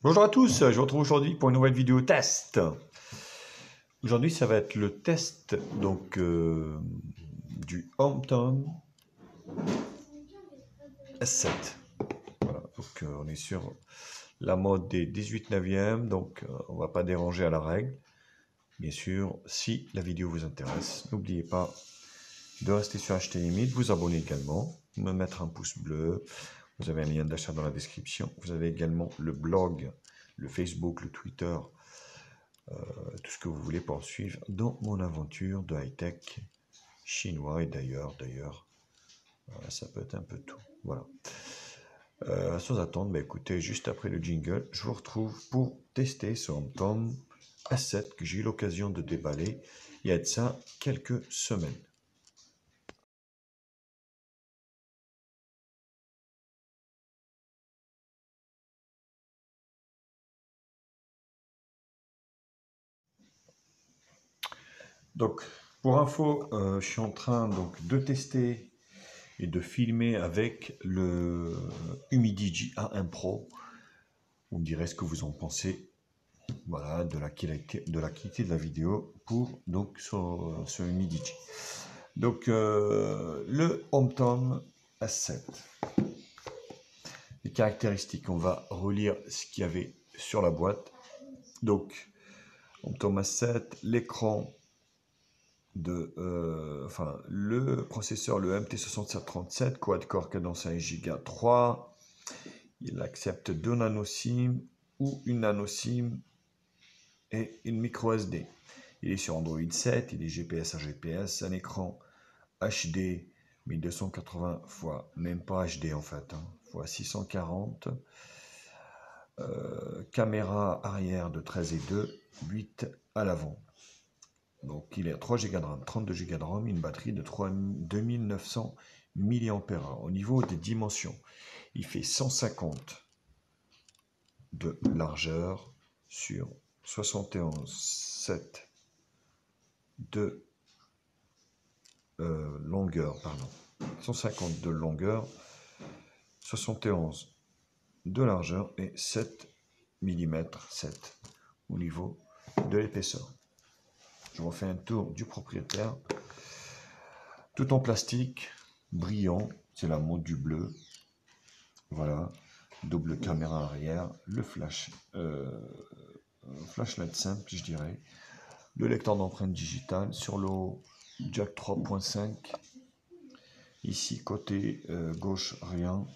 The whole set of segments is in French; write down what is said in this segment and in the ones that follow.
Bonjour à tous, je vous retrouve aujourd'hui pour une nouvelle vidéo test. Aujourd'hui, ça va être le test du HomeTom S7. Voilà, on est sur la mode des 18 neuvième, donc on va pas déranger à la règle. Bien sûr, si la vidéo vous intéresse, n'oubliez pas de rester sur HT Limite, vous abonner également, me mettre un pouce bleu. Vous avez un lien d'achat dans la description. Vous avez également le blog, le Facebook, le Twitter, tout ce que vous voulez pour suivre dans mon aventure de high-tech chinois et d'ailleurs, ça peut être un peu tout. Voilà. Sans attendre, écoutez, juste après le jingle, je vous retrouve pour tester ce HomeTom S7 que j'ai eu l'occasion de déballer il y a de ça quelques semaines. Donc, pour info, je suis en train de tester et de filmer avec le Humidigi A1 Pro. Vous me direz ce que vous en pensez. Voilà, de la qualité de la vidéo pour ce Humidigi. Donc, le HomeTom S7. Les caractéristiques, on va relire ce qu'il y avait sur la boîte. Donc, HomeTom S7, l'écran le processeur, le MT6737, quad-core cadence 1 Go 3. Il accepte 2 nano SIM ou une nano SIM et une micro SD. Il est sur Android 7, il est GPS à GPS, un écran HD 1280 x, même pas HD en fait, x 640. Caméra arrière de 13 et 2, 8 à l'avant. Donc il est à 3 Go de RAM, 32 Go de RAM, une batterie de 2900 mAh. Au niveau des dimensions, il fait 150 de largeur sur 71,7 de longueur, 150 de longueur, 71 de largeur et 7 mm 7 au niveau de l'épaisseur. Je refais un tour du propriétaire. Tout en plastique, brillant, c'est la mode du bleu. Voilà, double caméra arrière, le flashlight simple, je dirais. Le lecteur d'empreintes digitales, sur le haut, jack 3.5. Ici, côté gauche, rien.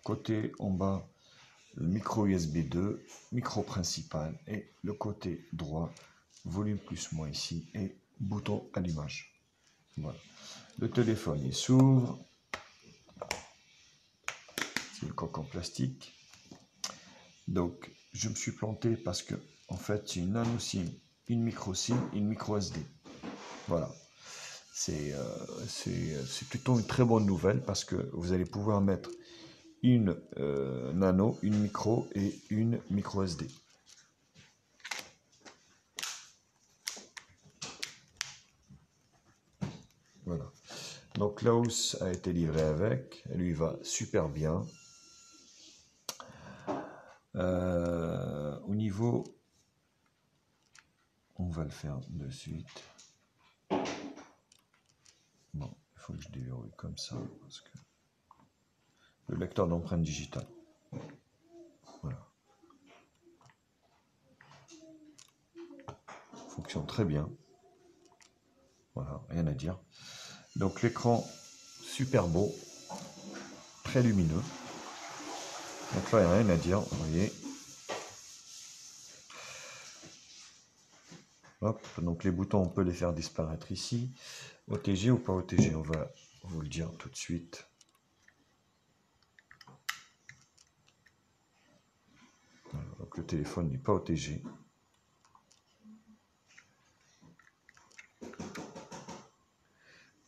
Côté en bas, le micro USB 2, micro principal. Et le côté droit, volume plus moins ici, et bouton allumage. Voilà. Le téléphone, il s'ouvre. C'est le coque en plastique. Donc, je me suis planté parce que, en fait, c'est une nano SIM, une micro SIM, une micro SD. Voilà. C'est plutôt une très bonne nouvelle parce que vous allez pouvoir mettre une nano, une micro et une micro SD. Voilà. Donc la housse a été livrée avec, elle lui va super bien. Au niveau, on va le faire de suite. Bon, il faut que je déverrouille comme ça parce que le lecteur d'empreintes digitales. Voilà. Fonctionne très bien. Voilà, rien à dire. Donc l'écran super beau, très lumineux. Donc là, il n'y a rien à dire, vous voyez. Hop, donc les boutons, on peut les faire disparaître ici. OTG ou pas OTG, on va vous le dire tout de suite. Voilà, donc le téléphone n'est pas OTG.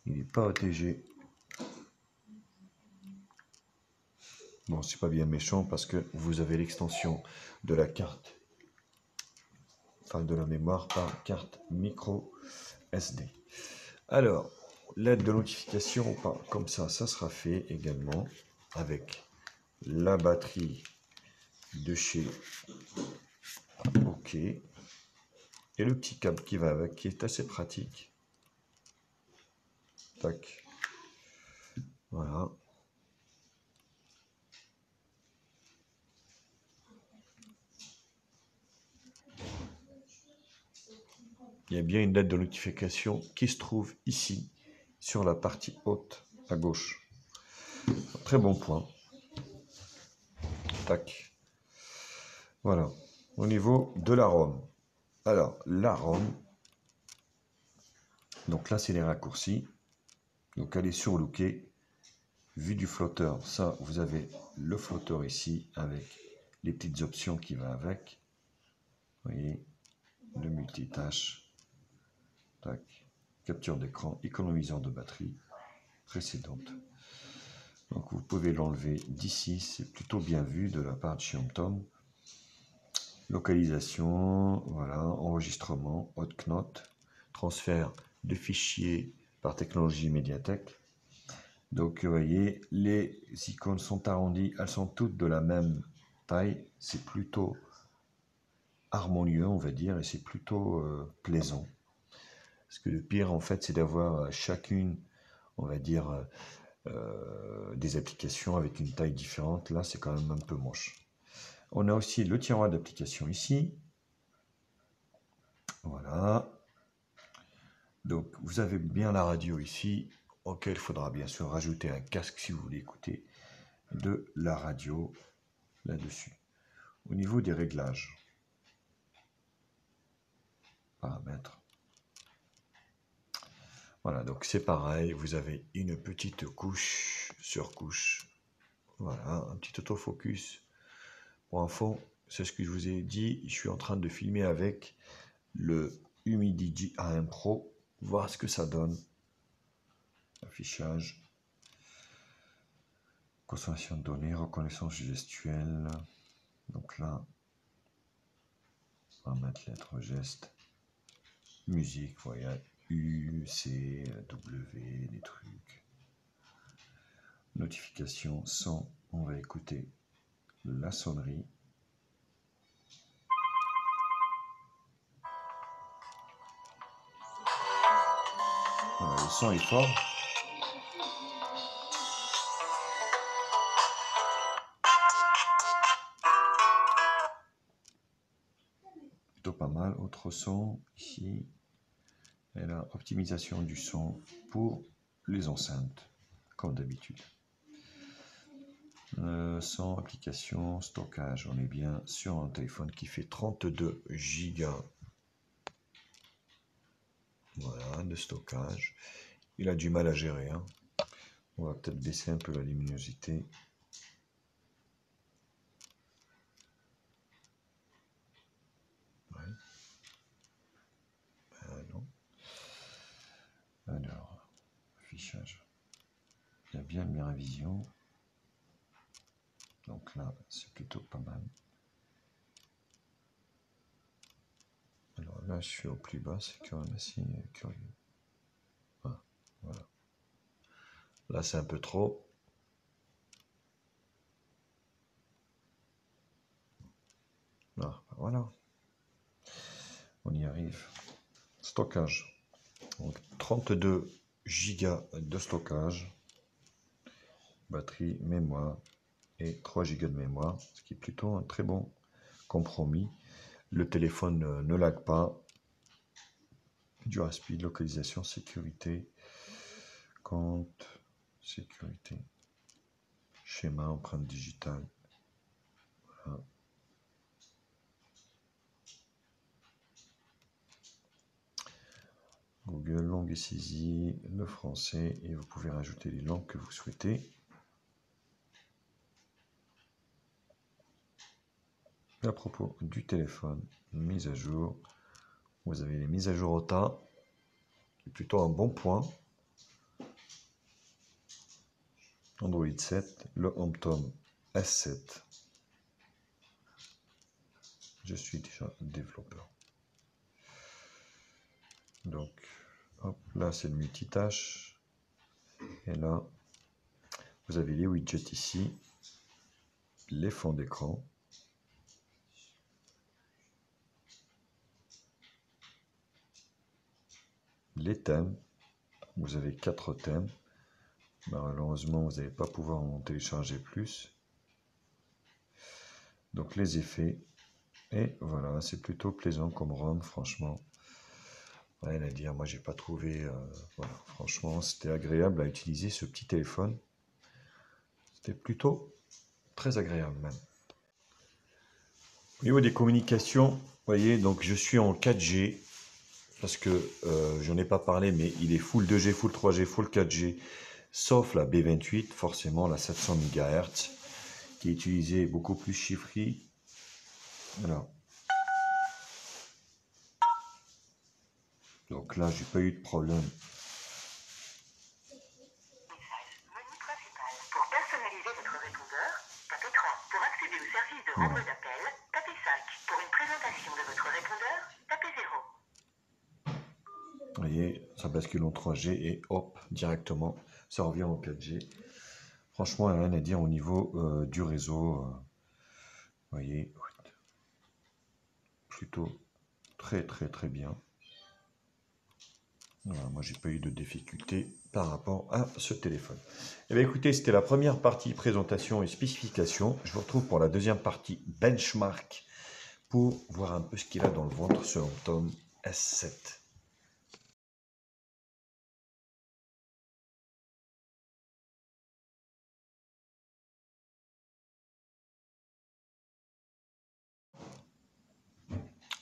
Il n'est pas OTG. Bon, c'est pas bien méchant parce que vous avez l'extension de la carte, enfin de la mémoire par carte micro SD. Alors, l'aide de notification, comme ça sera fait également avec la batterie de chez OK. Et le petit câble qui va avec, qui est assez pratique. Tac. Voilà. Il y a bien une lettre de notification qui se trouve ici, sur la partie haute, à gauche. Très bon point. Tac. Voilà. Au niveau de la ROM. Alors, la ROM. Donc là, c'est les raccourcis. Donc, elle est surlookée. Vue du flotteur, ça, vous avez le flotteur ici, avec les petites options qui vont avec. Vous voyez, le multitâche. Tac. Capture d'écran, économisant de batterie précédente. Donc vous pouvez l'enlever d'ici, c'est plutôt bien vu de la part de chez TomTom. Localisation, voilà, enregistrement, hot knot, transfert de fichiers par technologie Mediatek. Donc vous voyez, les icônes sont arrondies, elles sont toutes de la même taille, c'est plutôt harmonieux on va dire, et c'est plutôt plaisant. Parce que le pire en fait c'est d'avoir chacune, on va dire, des applications avec une taille différente. Là c'est quand même un peu moche. On a aussi le tiroir d'application ici. Voilà. Donc vous avez bien la radio ici, auquel il faudra bien sûr rajouter un casque si vous voulez écouter de la radio là-dessus. Au niveau des réglages, paramètres. Voilà, donc c'est pareil, vous avez une petite couche sur couche. Voilà, un petit autofocus. Pour info, c'est ce que je vous ai dit, je suis en train de filmer avec le Humidigi AM Pro, voir ce que ça donne. Affichage, consommation de données, reconnaissance gestuelle. Donc là, on va mettre lettres gestes, musique, voyez, U, C, W, des trucs. Notification, son, on va écouter la sonnerie. Voilà, le son est fort. Plutôt pas mal. Autre son, ici. Et là, optimisation du son pour les enceintes, comme d'habitude. Son, application, stockage. On est bien sur un téléphone qui fait 32 Go. Voilà, de stockage. Il a du mal à gérer. Hein. On va peut-être baisser un peu la luminosité. Ouais. Non. Alors, affichage. Il y a bien le Miravision. Donc là, c'est plutôt pas mal. Alors là, je suis au plus bas, c'est quand même assez curieux. Ah, voilà. Là, c'est un peu trop. Ah, voilà. On y arrive. Stockage. Donc, 32 Go de stockage. Batterie, mémoire et 3 Go de mémoire, ce qui est plutôt un très bon compromis. Le téléphone ne lag pas. Du speed, localisation, sécurité, compte, sécurité, schéma, empreinte digitale. Voilà. Google, langue et saisie, le français, et vous pouvez rajouter les langues que vous souhaitez. À propos du téléphone, mise à jour, vous avez les mises à jour au tas, qui est plutôt un bon point. Android 7, le TomTom S7. Je suis déjà développeur. Donc, hop, là c'est le multitâche. Et là, vous avez les widgets ici, les fonds d'écran. les thèmes. Vous avez 4 thèmes. Malheureusement, vous n'allez pas pouvoir en télécharger plus. Donc les effets. Et voilà, c'est plutôt plaisant comme ROM, franchement. Rien à dire, moi j'ai pas trouvé... voilà, franchement, c'était agréable à utiliser ce petit téléphone. C'était plutôt très agréable même. Au niveau des communications, vous voyez, donc je suis en 4G. Parce que j'en ai pas parlé, mais il est full 2G, full 3G, full 4G, sauf la B28, forcément la 700 MHz, qui est utilisée beaucoup plus chiffrée. Voilà. Donc là, j'ai pas eu de problème. Menu principal. Pour personnaliser votre répondeur, tapez 3. Pour accéder au service de renvoi d'appel, tapez 5. Pour une présentation de votre répondeur, tapez 0. Vous voyez, ça bascule en 3G et hop, directement, ça revient en 4G. Franchement, il n'y a rien à dire au niveau du réseau. Vous voyez, plutôt très bien. Voilà, moi, j'ai pas eu de difficulté par rapport à ce téléphone. Eh bien, écoutez, c'était la première partie présentation et spécification. Je vous retrouve pour la deuxième partie benchmark pour voir un peu ce qu'il a dans le ventre ce Tom S7.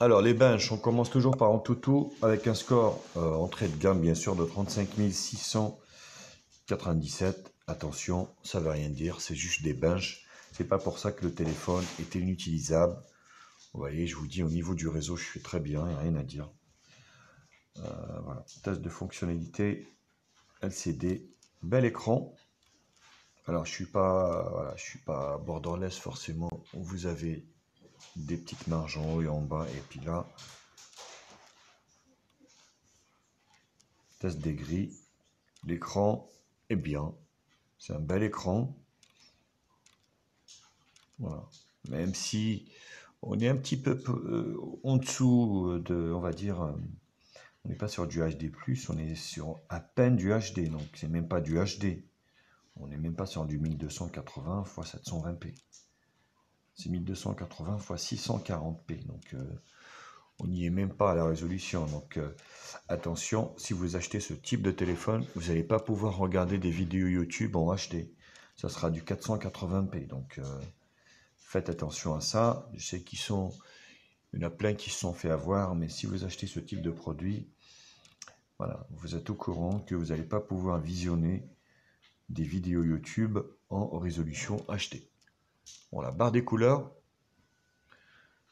Alors, les benches, on commence toujours par Antutu avec un score entrée de gamme, bien sûr, de 35 697. Attention, ça ne veut rien dire, c'est juste des benches. C'est pas pour ça que le téléphone est inutilisable. Vous voyez, je vous dis, au niveau du réseau, je suis très bien, il n'y a rien à dire. Voilà, test de fonctionnalité, LCD, bel écran. Alors, je suis pas borderless forcément. Vous avez des petites marges en haut et en bas, et puis là, test des grilles. L'écran est bien, c'est un bel écran. Voilà, même si on est un petit peu en dessous de, on va dire, on n'est pas sur du HD+, on est sur à peine du HD, donc c'est même pas du HD. On n'est même pas sur du 1280 x 720p. C'est 1280 x 640p, donc on n'y est même pas à la résolution. Donc attention, si vous achetez ce type de téléphone, vous n'allez pas pouvoir regarder des vidéos YouTube en HD. Ça sera du 480p, donc faites attention à ça. Je sais qu'il y en a plein qui se sont fait avoir, mais si vous achetez ce type de produit, voilà, vous êtes au courant que vous n'allez pas pouvoir visionner des vidéos YouTube en résolution HD. Bon, la barre des couleurs,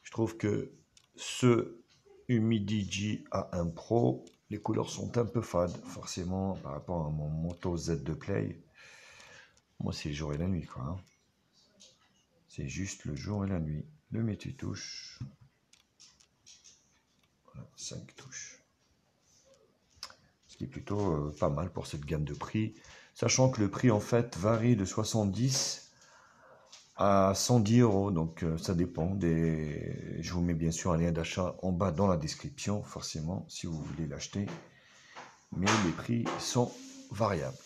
je trouve que ce Humidigi A1 Pro, les couleurs sont un peu fades, forcément, par rapport à mon Moto Z2 Play. Moi, c'est le jour et la nuit, quoi. Hein. C'est juste le jour et la nuit. Le multitouche. Voilà, 5 touches. Ce qui est plutôt pas mal pour cette gamme de prix. Sachant que le prix, en fait, varie de 70 à 110 €. Donc, ça dépend des... Je vous mets bien sûr un lien d'achat en bas dans la description, forcément, si vous voulez l'acheter. Mais les prix sont variables.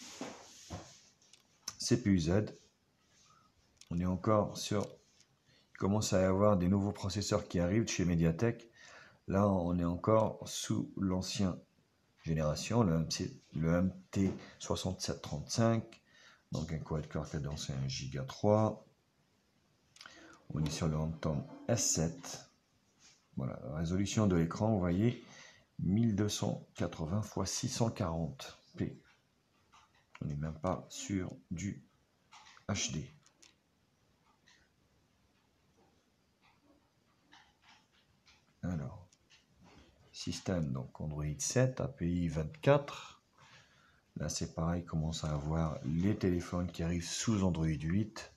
CPU Z. On est encore sur... Il commence à y avoir des nouveaux processeurs qui arrivent chez Mediatek. Là, on est encore sous l'ancien génération, le MT6735, donc un quad-core cadencé 1 Go 3. On est sur le Phantom S7. Voilà, la résolution de l'écran, vous voyez, 1280 x 640p. On n'est même pas sur du HD. Alors, système, donc Android 7, API 24. Là, c'est pareil, commence à avoir les téléphones qui arrivent sous Android 8.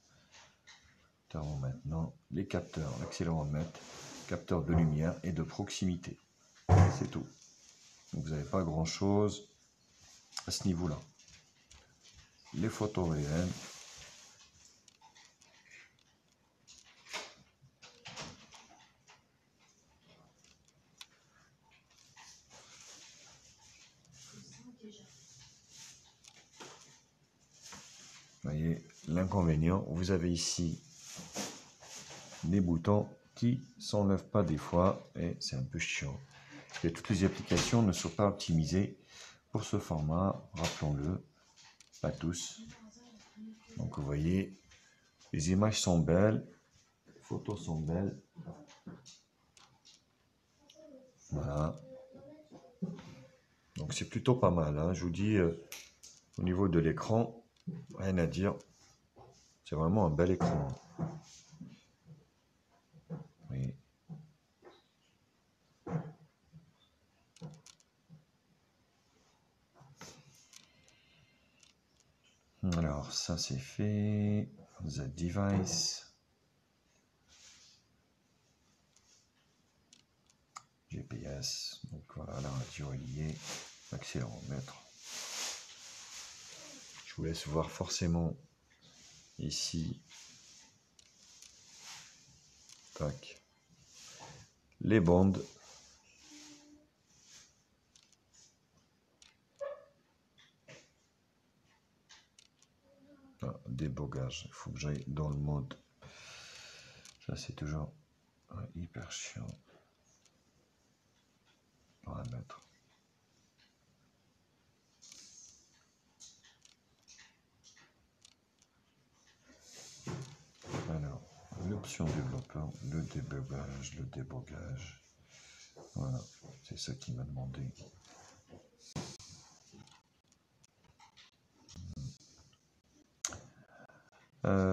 Maintenant, les capteurs, l'accéléromètre, capteur de lumière et de proximité. C'est tout. Donc, vous n'avez pas grand-chose à ce niveau-là. Les photos réelles. l'inconvénient, vous avez ici des boutons qui s'enlèvent pas des fois et c'est un peu chiant. Et toutes les applications ne sont pas optimisées pour ce format, rappelons-le, pas tous. Donc vous voyez, les images sont belles, les photos sont belles. Voilà. Donc c'est plutôt pas mal, hein. Je vous dis, au niveau de l'écran, rien à dire. C'est vraiment un bel écran. Oui. Alors ça c'est fait. The device. GPS. Donc voilà, la radio est liée. Accéléromètre. Je vous laisse voir forcément ici. Tac. Les bandes. Ah, débogage. Il faut que j'aille dans le mode. Ça c'est toujours hyper chiant. Paramètres. Alors, l'option développeur, le débogage. Voilà, c'est ça qui m'a demandé.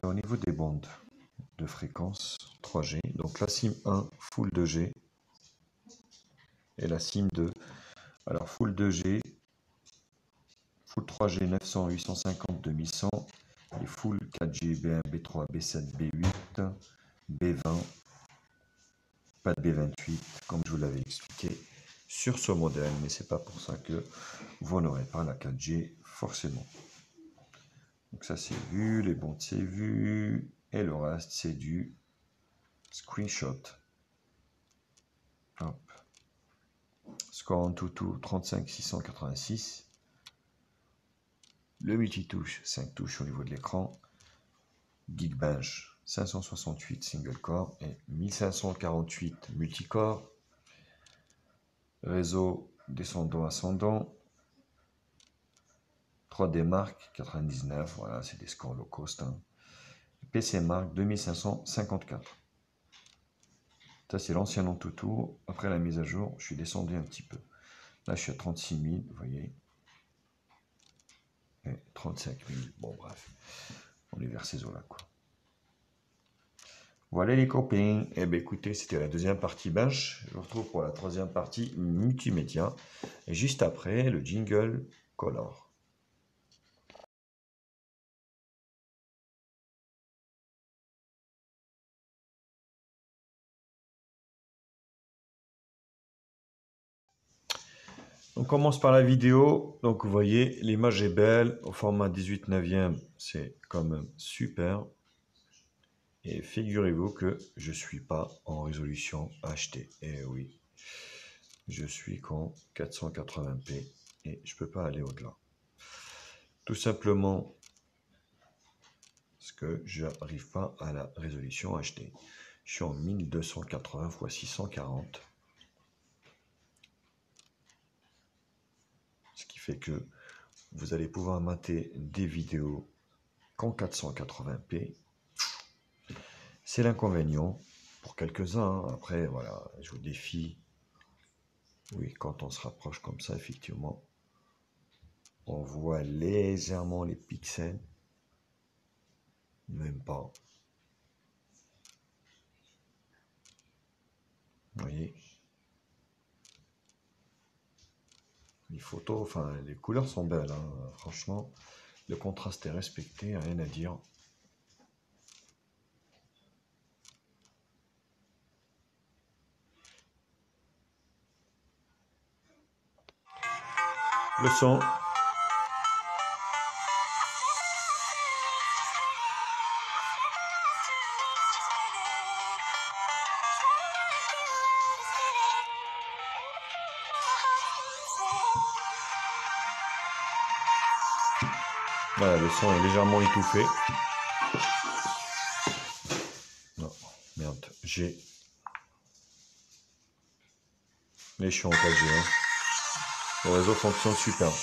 Au niveau des bandes de fréquence 3G, donc la SIM 1 Full 2G et la SIM 2. Alors Full 2G, Full 3G 900, 850, 2100 et Full 4G B1, B3, B7, B8, B20, pas de B28 comme je vous l'avais expliqué sur ce modèle, mais c'est pas pour ça que vous n'aurez pas la 4G forcément. Donc ça c'est vu, les bandes c'est vu, et le reste c'est du screenshot. Hop. Score Antutu 35 686. Le multitouche 5 touches au niveau de l'écran. Geekbench 568 single core et 1548 multicore. Réseau descendant ascendant. 3D Mark 99, voilà, c'est des scores low cost. Hein. PC Mark 2554. Ça, c'est l'ancien Antutu. Après la mise à jour, je suis descendu un petit peu. Là, je suis à 36 000, vous voyez. Et 35 000. Bon, bref. On est vers ces eaux-là, quoi. Voilà, les copains. Eh bien, écoutez, c'était la deuxième partie bench. Je vous retrouve pour la troisième partie multimédia. Et juste après, le jingle color. On commence par la vidéo. Donc vous voyez, l'image est belle. Au format 18/9, c'est quand même super. Et figurez-vous que je ne suis pas en résolution HD. Eh oui, je suis qu'en 480p et je ne peux pas aller au-delà. Tout simplement parce que je n'arrive pas à la résolution HD. Je suis en 1280 x 640. Ce qui fait que vous allez pouvoir mater des vidéos qu'en 480p. C'est l'inconvénient pour quelques-uns. Hein. Après, voilà, je vous défie. Oui, quand on se rapproche comme ça, effectivement, on voit légèrement les pixels. Même pas. Vous voyez. Les photos, enfin, les couleurs sont belles. Hein. Franchement, le contraste est respecté, rien à dire. Le son. Voilà, le son est légèrement étouffé. 4G. Mais je suis en 4G. Hein. Le réseau fonctionne super. Vous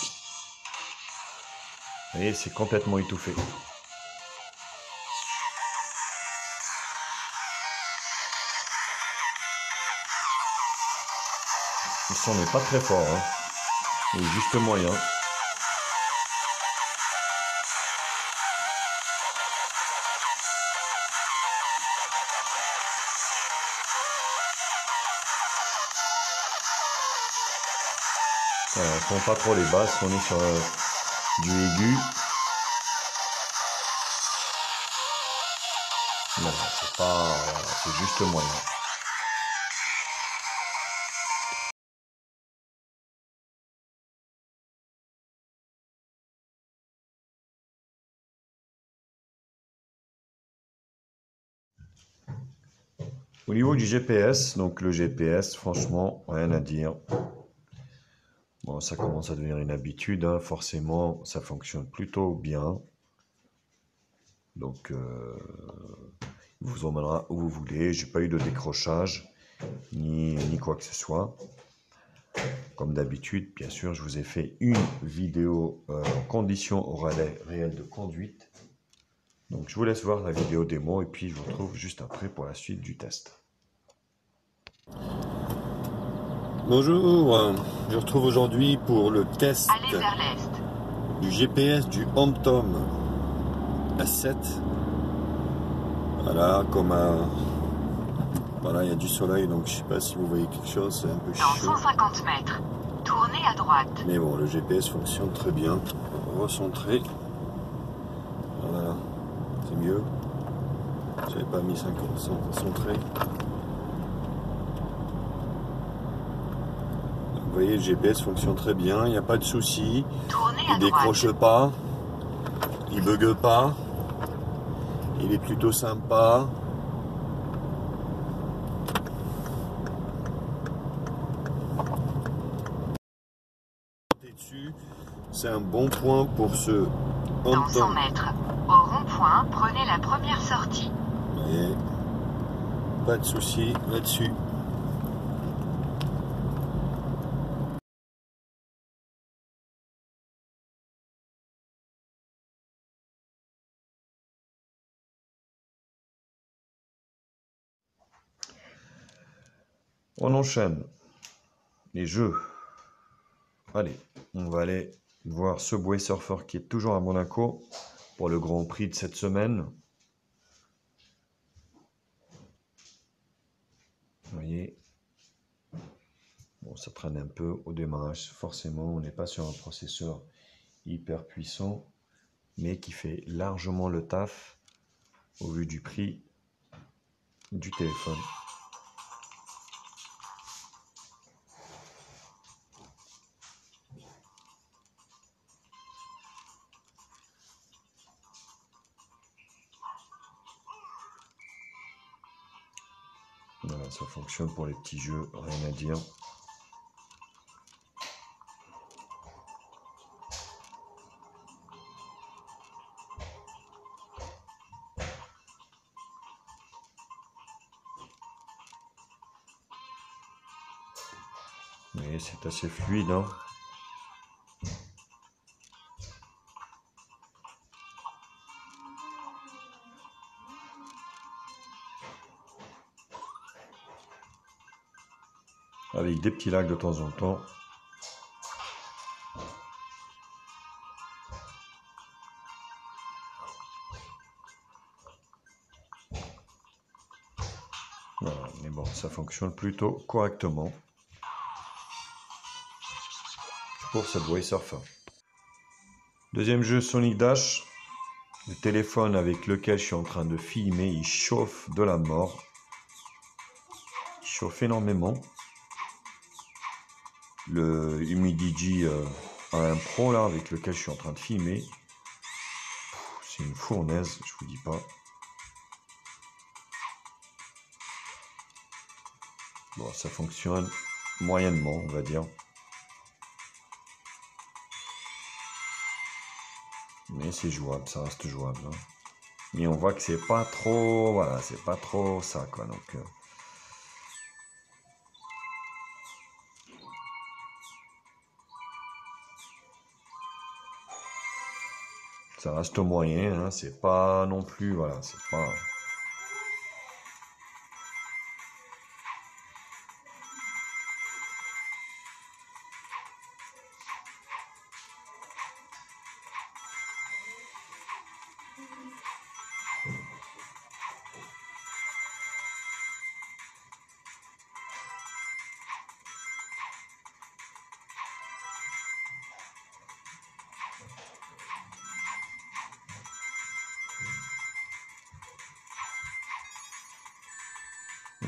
voyez, c'est complètement étouffé. Le son n'est pas très fort. Hein. Il est juste moyen. Voilà, on ne prend pas trop les basses, on est sur du aigu. Non, c'est pas, c'est juste moyen. Au niveau du GPS, donc le GPS, franchement, rien à dire. Bon, ça commence à devenir une habitude, hein. Forcément, ça fonctionne plutôt bien. Donc, il vous emmènera où vous voulez. J'ai pas eu de décrochage, ni quoi que ce soit. Comme d'habitude, bien sûr, je vous ai fait une vidéo en conditions au relais réel de conduite. Donc, je vous laisse voir la vidéo démo et puis je vous retrouve juste après pour la suite du test. Bonjour, je retrouve aujourd'hui pour le test du GPS du HomeTom A7. Voilà, voilà, il y a du soleil, donc je sais pas si vous voyez quelque chose, c'est un peu chaud. Dans 150 mètres, tournez à droite. Mais bon, le GPS fonctionne très bien. Recentrer. Voilà, c'est mieux. J'avais pas mis 50% centré. Vous voyez, le GPS fonctionne très bien, il n'y a pas de souci. Il décroche pas, il bug pas, il est plutôt sympa. C'est un bon point pour ce Dans 100 mètres, au rond-point, prenez la première sortie. Vous voyez, pas de souci là-dessus. On enchaîne les jeux. Allez, on va aller voir Subway Surfer qui est toujours à Monaco pour le Grand Prix de cette semaine. Vous voyez, bon, ça traîne un peu au démarrage. Forcément, on n'est pas sur un processeur hyper puissant, mais qui fait largement le taf au vu du prix du téléphone. Voilà, ça fonctionne pour les petits jeux, rien à dire. Mais c'est assez fluide, hein. Avec des petits lags de temps en temps. Voilà, mais bon, ça fonctionne plutôt correctement pour Subway Surfer. Deuxième jeu, Sonic Dash. Le téléphone avec lequel je suis en train de filmer, il chauffe de la mort. Il chauffe énormément. Le Humidigi A1 Pro là, avec lequel je suis en train de filmer, c'est une fournaise, je vous dis pas. Bon, ça fonctionne moyennement, on va dire. Mais c'est jouable, ça reste jouable. Hein. Mais on voit que c'est pas trop, voilà, c'est pas trop ça, quoi. Donc, Ça reste moyen, hein, c'est pas non plus, voilà, c'est pas...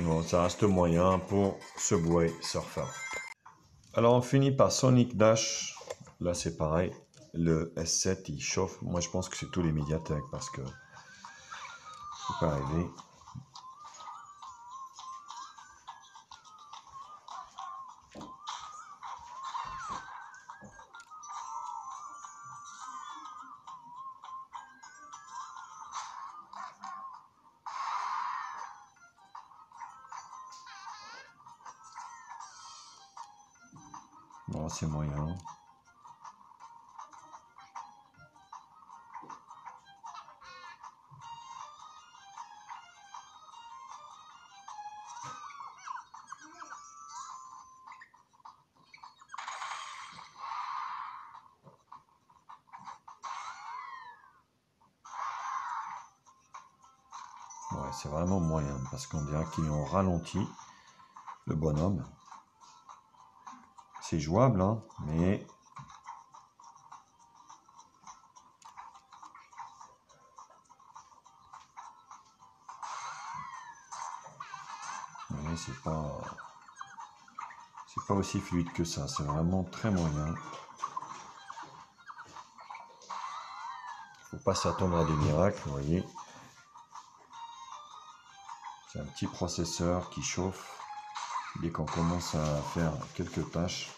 Bon, ça reste moyen pour Subway Surfer. Alors on finit par Sonic Dash. Là c'est pareil. Le S7 il chauffe. Moi je pense que c'est tous les Mediatek parce que c'est pas arrivé. Bon, c'est moyen. Ouais, c'est vraiment moyen parce qu'on dirait qu'ils ont ralenti le bonhomme. C'est jouable, hein, mais c'est pas aussi fluide que ça. C'est vraiment très moyen. Faut pas s'attendre à des miracles, vous voyez. C'est un petit processeur qui chauffe dès qu'on commence à faire quelques tâches.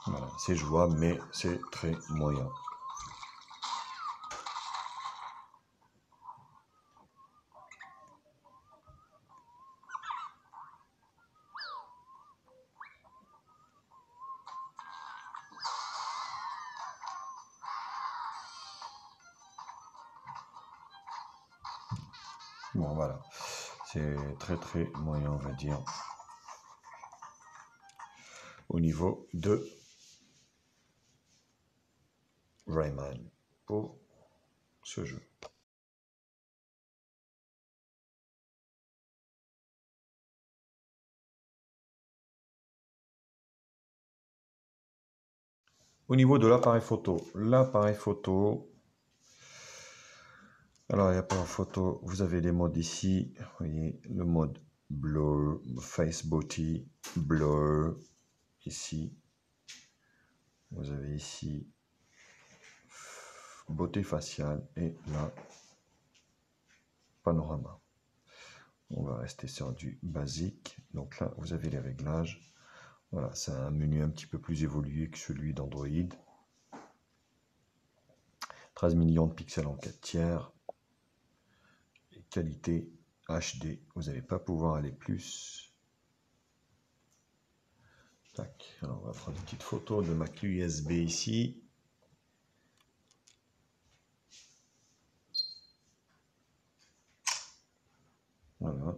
Voilà, c'est jouable, mais c'est très moyen. Bon, voilà, c'est très très moyen, on va dire, au niveau de Rayman pour ce jeu. Au niveau de l'appareil photo, alors l'appareil photo, vous avez les modes ici, vous voyez le mode blur, face body, blur, ici, vous avez ici beauté faciale et là panorama. On va rester sur du basique, donc là vous avez les réglages. Voilà, c'est un menu un petit peu plus évolué que celui d'Android. 13 millions de pixels en 4 tiers. Et qualité HD, vous n'allez pas pouvoir aller plus. Tac. Alors on va prendre une petite photo de ma clé USB ici. Voilà.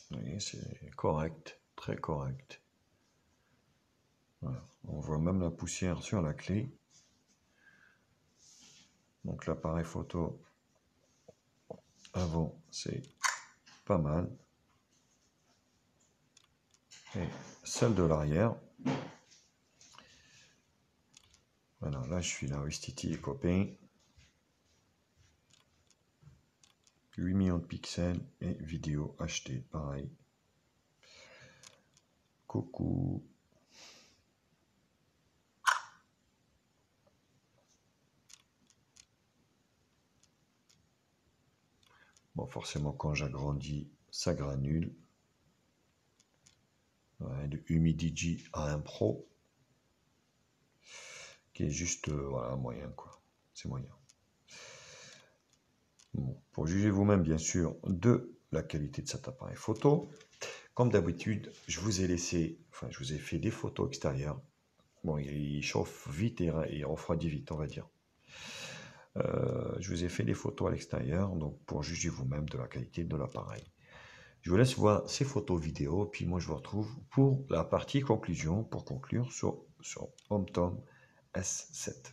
Vous voyez, c'est correct, très correct. Voilà. On voit même la poussière sur la clé. Donc l'appareil photo avant, c'est pas mal. Et celle de l'arrière. Voilà, là je suis là, Wistiti et copains. 8 millions de pixels et vidéo HD, pareil. Coucou. Bon, forcément, quand j'agrandis, ça granule. Ouais, le Humidigi A1 Pro, qui est juste, voilà, moyen, quoi. C'est moyen. Bon, pour juger vous-même, bien sûr, de la qualité de cet appareil photo. Comme d'habitude, je vous ai fait des photos extérieures. Bon, il chauffe vite et il refroidit vite, on va dire. Je vous ai fait des photos à l'extérieur, donc pour juger vous-même de la qualité de l'appareil. Je vous laisse voir ces photos vidéo, puis moi je vous retrouve pour la partie conclusion, pour conclure sur HomeTom S7.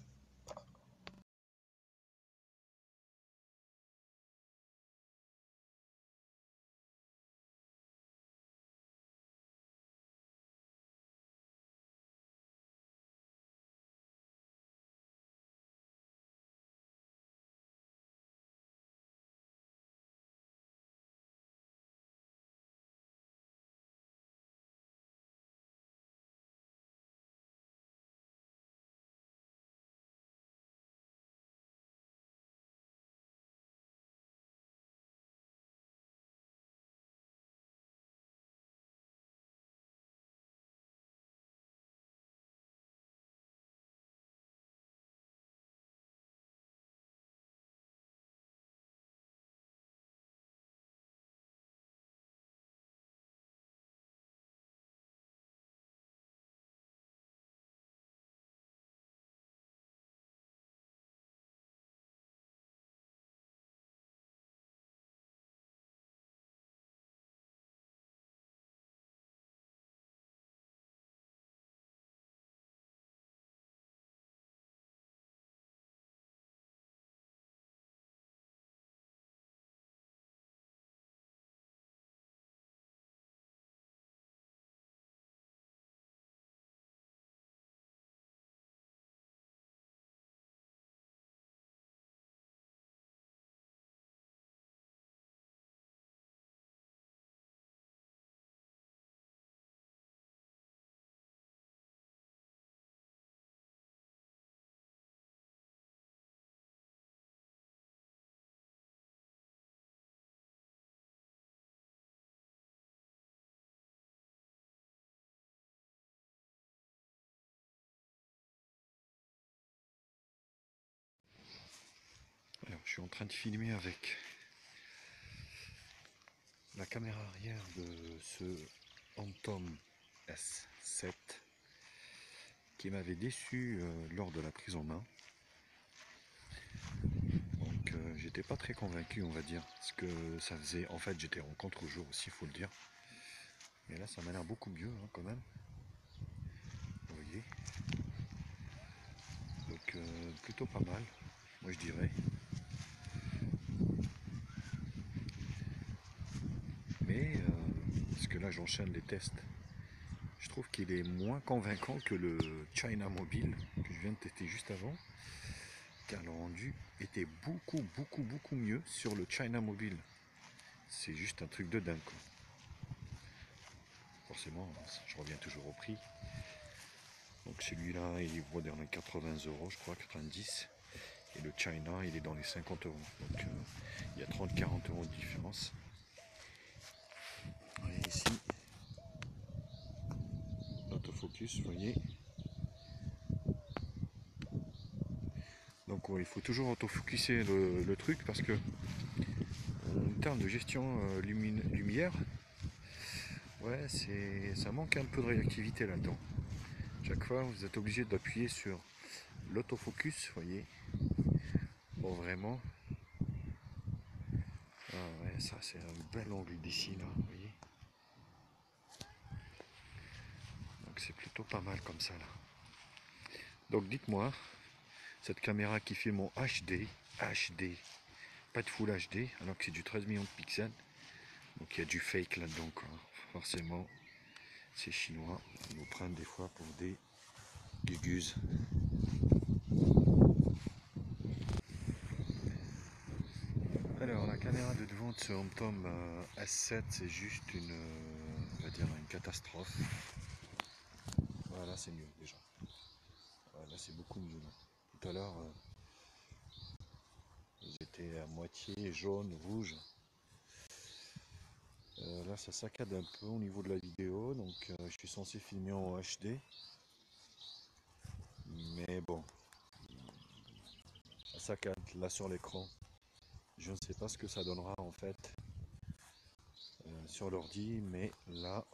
Alors, je suis en train de filmer avec la caméra arrière de ce HomeTom S7 qui m'avait déçu lors de la prise en main. Donc j'étais pas très convaincu, on va dire, parce que ça faisait, en fait j'étais en contre-jour aussi, il faut le dire. Mais là ça m'a l'air beaucoup mieux hein, quand même. Vous voyez. Donc plutôt pas mal, moi je dirais. Mais parce que là j'enchaîne les tests. Je trouve qu'il est moins convaincant que le China Mobile que je viens de tester juste avant, car le rendu était beaucoup mieux sur le China Mobile. C'est juste un truc de dingue quoi. Forcément, je reviens toujours au prix. Donc celui-là il vaut dans les 80 €, je crois, 90. Et le China il est dans les 50 €. Donc il y a 30-40 € de différence. Et ici, l'autofocus, vous voyez. Donc ouais, il faut toujours autofocuser le truc parce que en termes de gestion lumière, ouais, ça manque un peu de réactivité là-dedans. Chaque fois, vous êtes obligé d'appuyer sur l'autofocus, vous voyez, pour vraiment. Ah ouais, ça c'est un bel angle d'ici là, vous voyez. Donc c'est plutôt pas mal comme ça là. Donc dites-moi, cette caméra qui filme en HD, pas de Full HD, alors que c'est du 13 millions de pixels. Donc il y a du fake là-dedans, quoi. Forcément, ces Chinois nous prennent des fois pour des gugus. Alors la caméra de devant de ce HomeTom S7, c'est juste on va dire une catastrophe. Voilà, c'est mieux déjà. Voilà, c'est beaucoup mieux là. Tout à l'heure, ils étaient à moitié jaune, rouge. Là, ça saccade un peu au niveau de la vidéo, donc je suis censé filmer en HD. Mais bon, ça saccade là sur l'écran. Je ne sais pas ce que ça donnera en fait. sur l'ordi, mais là,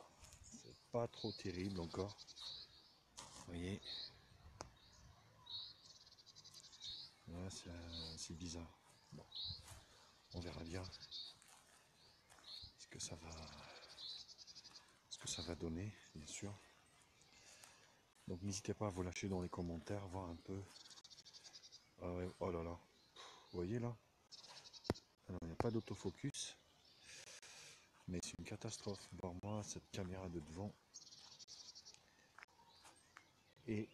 c'est pas trop terrible encore. Vous voyez, là, c'est bizarre. Bon, on verra bien ce que ça va donner, bien sûr. Donc n'hésitez pas à vous lâcher dans les commentaires, voir un peu. Ah ouais, oh là là, vous voyez là, alors, il n'y a pas d'autofocus, mais c'est une catastrophe. Voir moi cette caméra de devant et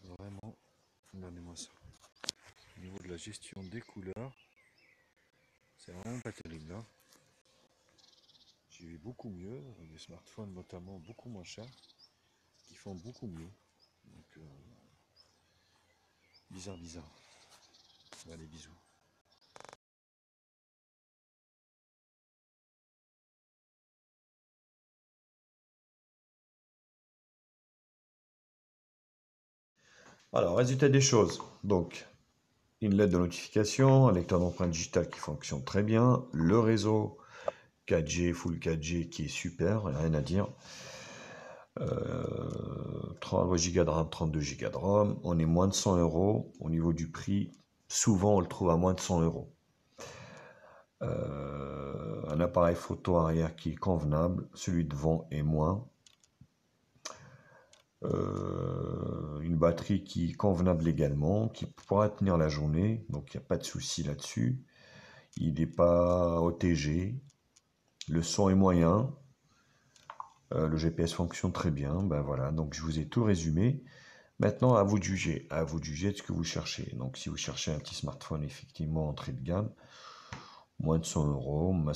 vraiment, regardez-moi ça. Au niveau de la gestion des couleurs, c'est vraiment pas terrible là. J'ai vu beaucoup mieux, des smartphones notamment beaucoup moins chers, qui font beaucoup mieux. Donc bizarre. Allez, bisous. Alors, résultat des choses. Donc, une lettre de notification, un lecteur d'empreintes digitales qui fonctionne très bien, le réseau 4G, Full 4G qui est super, rien à dire. 33 Go de RAM, 32 Go de ROM, on est moins de 100 €. Au niveau du prix, souvent on le trouve à moins de 100 €. Un appareil photo arrière qui est convenable, celui devant est moins. Une batterie qui est convenable également, qui pourra tenir la journée, donc il n'y a pas de souci là-dessus. Il n'est pas OTG, le son est moyen, le GPS fonctionne très bien. Ben voilà, donc je vous ai tout résumé. Maintenant, à vous de juger, de ce que vous cherchez. Donc si vous cherchez un petit smartphone effectivement entrée de gamme, moins de 100 €, moi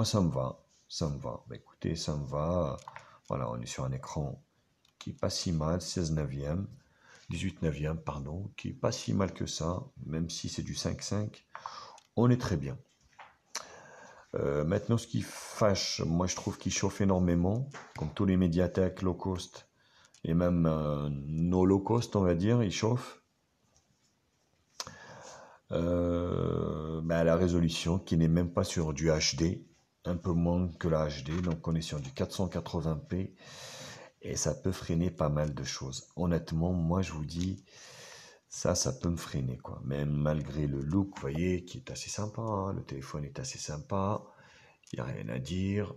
ça me va. Ben, écoutez, ça me va. Voilà, on est sur un écran qui est pas si mal, 16 neuvième, 18 neuvième, pardon, qui est pas si mal que ça, même si c'est du 5.5, on est très bien. Maintenant, ce qui fâche, moi je trouve qu'il chauffe énormément, comme tous les médiathèques low cost, et même nos low cost, on va dire, ils chauffent. La résolution qui n'est même pas sur du HD, un peu moins que la HD, donc on est sur du 480p. Et ça peut freiner pas mal de choses. Honnêtement, moi je vous dis, ça peut me freiner, quoi. Même malgré le look, vous voyez, qui est assez sympa, hein. Le téléphone est assez sympa, il n'y a rien à dire.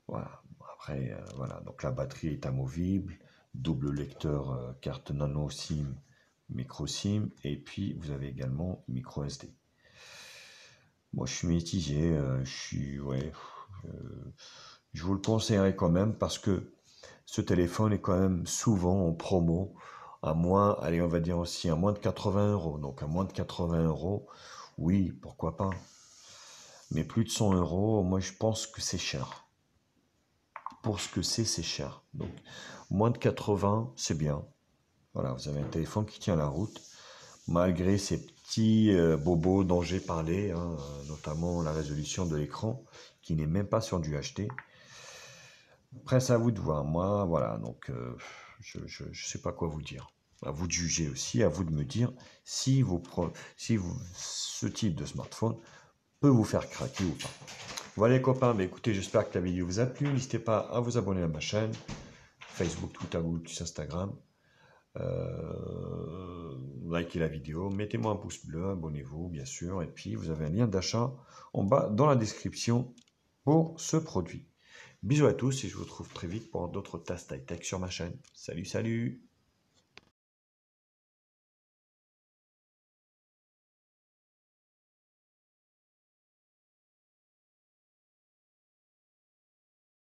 Voilà. Après, voilà. Donc la batterie est amovible, double lecteur carte nano SIM, micro SIM, et puis vous avez également micro SD. Moi je suis mitigé, je vous le conseillerais quand même parce que ce téléphone est quand même souvent en promo à moins, allez, on va dire aussi à moins de 80 €. Donc à moins de 80 €, oui, pourquoi pas. Mais plus de 100 €, moi je pense que c'est cher. Pour ce que c'est cher. Donc moins de 80, c'est bien. Voilà, vous avez un téléphone qui tient la route, malgré ces petits bobos dont j'ai parlé, hein, notamment la résolution de l'écran, qui n'est même pas sur du HD. Après, c'est à vous de voir. Moi, voilà, donc je ne sais pas quoi vous dire. À vous de juger aussi, à vous de me dire si ce type de smartphone peut vous faire craquer ou pas. Voilà les copains, mais écoutez, j'espère que la vidéo vous a plu. N'hésitez pas à vous abonner à ma chaîne, Facebook, Twitter, Google, Instagram. Likez la vidéo, mettez-moi un pouce bleu, abonnez-vous bien sûr, et puis vous avez un lien d'achat en bas dans la description pour ce produit. Bisous à tous et je vous retrouve très vite pour d'autres tests high-tech sur ma chaîne. Salut, salut!